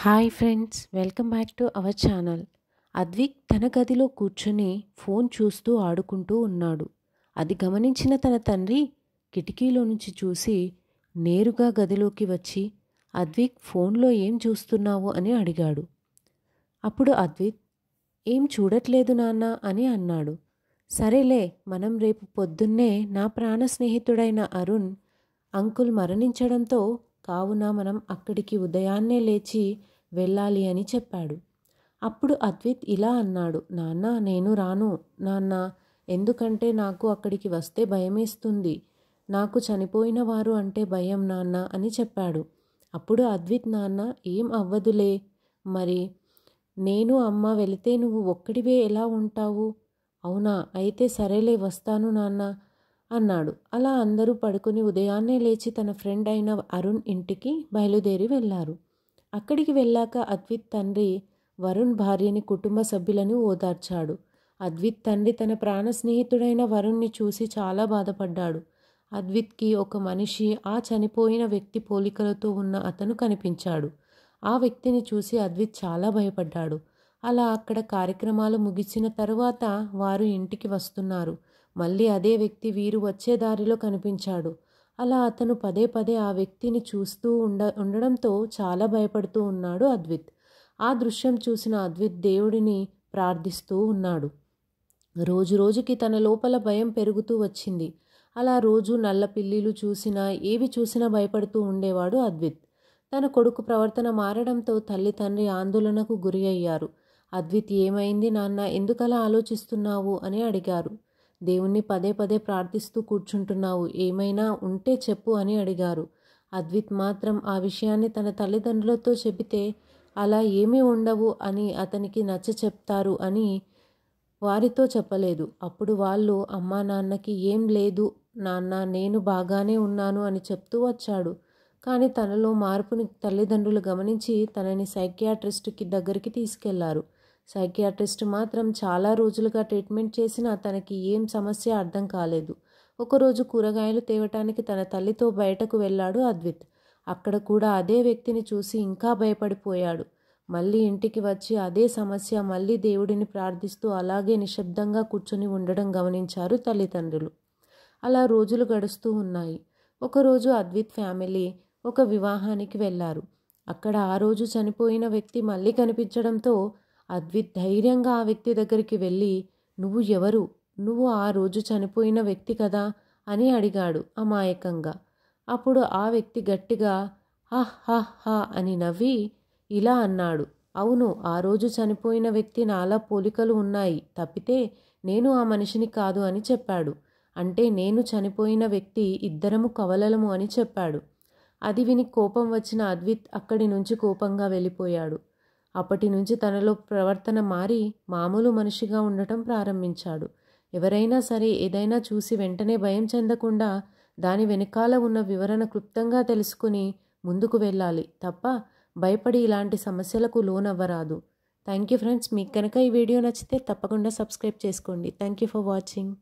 Hi friends, welcome back to our channel. Advik తన గదిలో కూర్చొని ఫోన్ చూస్తూ ఆడుకుంటూ ఉన్నాడు. అది గమనించిన తన తండ్రి కిటికీలో నుంచి చూసి నేరుగా గదిలోకి వచ్చి, అద్విక్ ఫోన్లో ఏం చూస్తున్నావు అని అడిగాడు. అప్పుడు అద్విక్, ఏం చూడట్లేదు నాన్న అని అన్నాడు. సరేలే, మనం రేపు పొద్దున్నే నా ప్రాణ స్నేహితుడైన అరుణ్ అంకుల్ మరణించడంతో కావున మనం అక్కడికి ఉదయాన్నే లేచి వెళ్ళాలి అని చెప్పాడు. అప్పుడు అద్విత్ ఇలా అన్నాడు, నాన్న నేను రాను నాన్న, ఎందుకంటే నాకు అక్కడికి వస్తే భయమేస్తుంది, నాకు చనిపోయిన వారు అంటే భయం నాన్న అని చెప్పాడు. అప్పుడు అద్విత్, నాన్న ఏం అవ్వదులే, మరి నేను అమ్మ వెళితే నువ్వు ఒక్కడివే ఎలా ఉంటావు? అవునా, అయితే సరేలే వస్తాను నాన్న అన్నాడు. అలా అందరూ పడుకుని ఉదయాన్నే లేచి తన ఫ్రెండ్ అయిన అరుణ్ ఇంటికి బయలుదేరి వెళ్ళారు. అక్కడికి వెళ్ళాక అద్విత్ తండ్రి వరుణ్ భార్యని, కుటుంబ సభ్యులను ఓదార్చాడు. అద్విత్ తండ్రి తన ప్రాణ స్నేహితుడైన వరుణ్ని చూసి చాలా బాధపడ్డాడు. అద్విత్కి ఒక మనిషి, ఆ చనిపోయిన వ్యక్తి పోలికలతో ఉన్న అతను కనిపించాడు. ఆ వ్యక్తిని చూసి అద్విత్ చాలా భయపడ్డాడు. అలా అక్కడ కార్యక్రమాలు ముగిసిన తరువాత వారు ఇంటికి వస్తున్నారు. మళ్ళీ అదే వ్యక్తి వీరు వచ్చే దారిలో కనిపించాడు. అలా అతను పదే పదే ఆ వ్యక్తిని చూస్తూ ఉండడంతో చాలా భయపడుతూ ఉన్నాడు అద్విత్. ఆ దృశ్యం చూసిన అద్విత్ దేవుడిని ప్రార్థిస్తూ ఉన్నాడు. రోజు రోజుకి తన లోపల భయం పెరుగుతూ వచ్చింది. అలా రోజు నల్ల పిల్లిలు చూసినా, ఏవి చూసినా భయపడుతూ ఉండేవాడు అద్విత్. తన కొడుకు ప్రవర్తన మారడంతో తల్లి తండ్రి ఆందోళనకు గురి అయ్యారు. అద్విత్, ఏమైంది నాన్న, ఎందుకలా ఆలోచిస్తున్నావు అని అడిగారు. దేవుణ్ణి పదే పదే ప్రార్థిస్తూ కూర్చుంటున్నావు, ఏమైనా ఉంటే చెప్పు అని అడిగారు. అద్విత్ మాత్రం ఆ విషయాన్ని తన తల్లిదండ్రులతో చెబితే అలా ఏమీ ఉండవు అని, అతనికి నచ్చ చెప్తారు అని వారితో చెప్పలేదు. అప్పుడు వాళ్ళు అమ్మా నాన్నకి ఏం లేదు నాన్న, నేను బాగానే ఉన్నాను అని చెప్తూ వచ్చాడు. కానీ తనలో మార్పుని తల్లిదండ్రులు గమనించి తనని సైకియాట్రిస్ట్కి దగ్గరికి తీసుకెళ్లారు. సైకియాట్రిస్ట్ మాత్రం చాలా రోజులుగా ట్రీట్మెంట్ చేసినా తనకి ఏం సమస్య అర్థం కాలేదు. ఒకరోజు కూరగాయలు తేవటానికి తన తల్లితో బయటకు వెళ్ళాడు అద్విత్. అక్కడ కూడా అదే వ్యక్తిని చూసి ఇంకా భయపడిపోయాడు. మళ్ళీ ఇంటికి వచ్చి అదే సమస్య, మళ్ళీ దేవుడిని ప్రార్థిస్తూ అలాగే నిశ్శబ్దంగా కూర్చొని ఉండడం గమనించారు తల్లిదండ్రులు. అలా రోజులు గడుస్తూ ఉన్నాయి. ఒకరోజు అద్విత్ ఫ్యామిలీ ఒక వివాహానికి వెళ్ళారు. అక్కడ ఆ రోజు చనిపోయిన వ్యక్తి మళ్ళీ కనిపించడంతో అద్విత్ ధైర్యంగా ఆ వ్యక్తి దగ్గరికి వెళ్ళి, నువ్వు ఎవరు? నువ్వు ఆ రోజు చనిపోయిన వ్యక్తి కదా అని అడిగాడు అమాయకంగా. అప్పుడు ఆ వ్యక్తి గట్టిగా హా హా హా అని నవ్వి ఇలా అన్నాడు, అవును, ఆ రోజు చనిపోయిన వ్యక్తి నాలా పోలికలు ఉన్నాయి తప్పితే నేను ఆ మనిషిని కాదు అని చెప్పాడు. అంటే నేను చనిపోయిన వ్యక్తి ఇద్దరము కవలలము అని చెప్పాడు. అది విని కోపం వచ్చిన అద్విత్ అక్కడి నుంచి కోపంగా వెళ్ళిపోయాడు. అప్పటి నుంచి తనలో ప్రవర్తన మారి మామూలు మనిషిగా ఉండటం ప్రారంభించాడు. ఎవరైనా సరే ఏదైనా చూసి వెంటనే భయం చెందకుండా దాని వెనకాల ఉన్న వివరణ క్లుప్తంగా తెలుసుకుని ముందుకు వెళ్ళాలి తప్ప భయపడి ఇలాంటి సమస్యలకు లోనవ్వరాదు. Thank you friends. మీకు కనుక ఈ వీడియో నచ్చితే తప్పకుండా సబ్స్క్రైబ్ చేసుకోండి. Thank you for watching.